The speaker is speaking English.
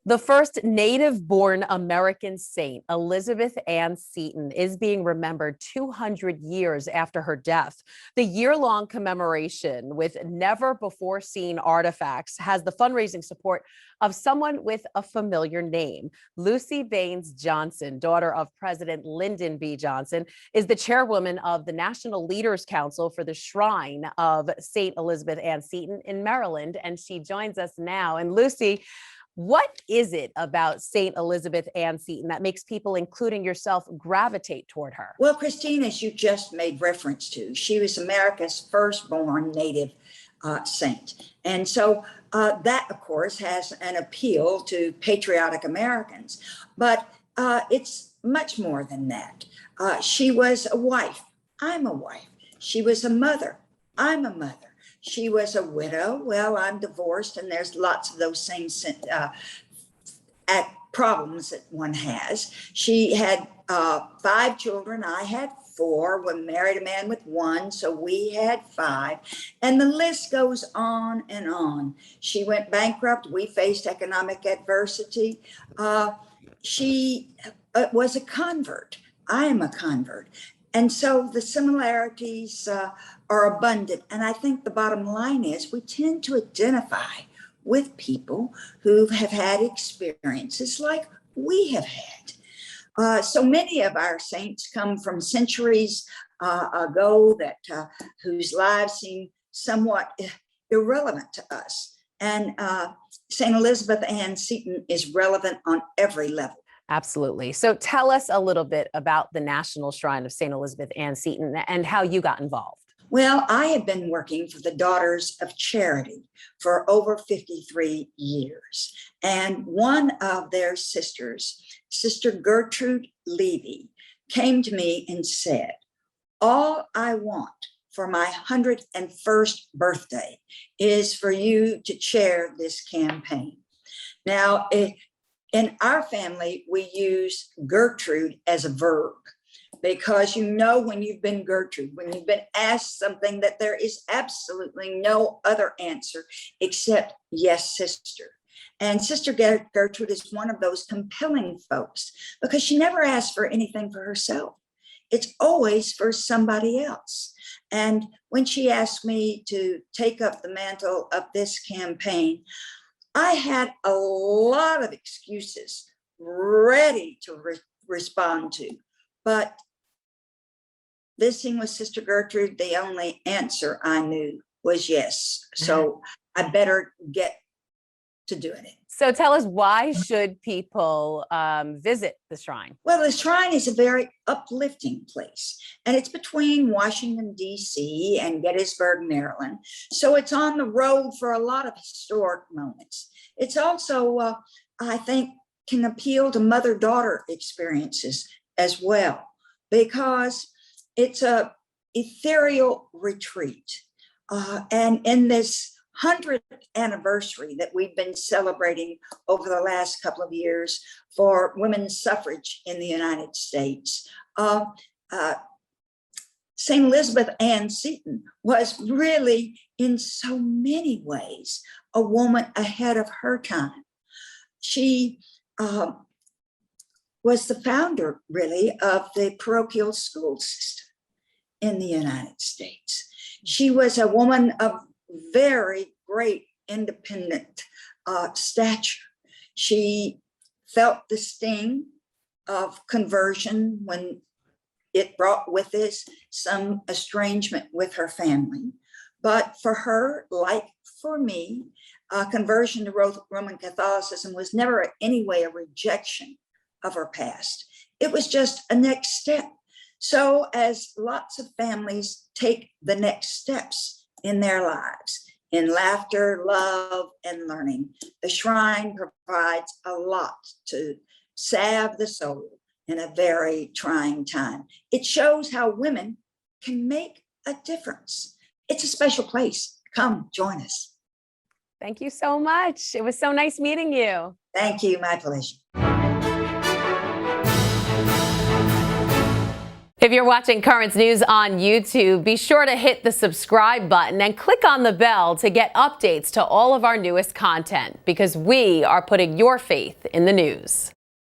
The first native-born American saint, Elizabeth Ann Seton, is being remembered 200 years after her death. The year-long commemoration with never-before-seen artifacts has the fundraising support of someone with a familiar name. Luci Baines Johnson, daughter of President Lyndon B. Johnson, is the chairwoman of the National Leaders Council for the Shrine of St. Elizabeth Ann Seton in Maryland, and she joins us now. And Luci, what is it about St. Elizabeth Ann Seton that makes people, including yourself, gravitate toward her? Well, Christine, as you just made reference to, she was America's firstborn native saint. And so that, of course, has an appeal to patriotic Americans. But it's much more than that. She was a wife. I'm a wife. She was a mother. I'm a mother. She was a widow. Well, I'm divorced, and there's lots of those same problems that one has. She had 5 children. I had 4. We married a man with 1, so we had 5. And the list goes on and on. She went bankrupt. We faced economic adversity. She was a convert. I am a convert. And so the similarities are abundant. And I think the bottom line is we tend to identify with people who have had experiences like we have had. So many of our saints come from centuries ago that whose lives seem somewhat irrelevant to us. And St. Elizabeth Ann Seton is relevant on every level. Absolutely. So tell us a little bit about the National Shrine of St. Elizabeth Ann Seton and how you got involved. Well, I have been working for the Daughters of Charity for over 53 years. And one of their sisters, Sister Gertrude Levy, came to me and said, "All I want for my 101st birthday is for you to chair this campaign." Now, in our family, we use Gertrude as a verb because you know when you've been Gertrude, when you've been asked something that there is absolutely no other answer except yes, sister. And Sister Gertrude is one of those compelling folks because she never asks for anything for herself. It's always for somebody else. And when she asked me to take up the mantle of this campaign, I had a lot of excuses ready to respond to, but visiting with Sister Gertrude, the only answer I knew was yes. So I better get to doing it. So tell us, why should people visit the shrine? Well, the shrine is a very uplifting place, and it's between Washington, D.C. and Gettysburg, Maryland. So it's on the road for a lot of historic moments. It's also, I think, can appeal to mother-daughter experiences as well, because it's a ethereal retreat. And in this 100th anniversary that we've been celebrating over the last couple of years for women's suffrage in the United States, St. Elizabeth Ann Seton was really, in so many ways, a woman ahead of her time. She was the founder, really, of the parochial school system in the United States. She was a woman of very great independent stature. She felt the sting of conversion when it brought with it some estrangement with her family. But for her, like for me, conversion to Roman Catholicism was never in any way a rejection of her past. It was just a next step. So as lots of families take the next steps in their lives, in laughter, love, and learning, the shrine provides a lot to salve the soul in a very trying time. It shows how women can make a difference. It's a special place. Come join us. Thank you so much. It was so nice meeting you. Thank you. My pleasure. If you're watching Currents News on YouTube, be sure to hit the subscribe button and click on the bell to get updates to all of our newest content, because we are putting your faith in the news.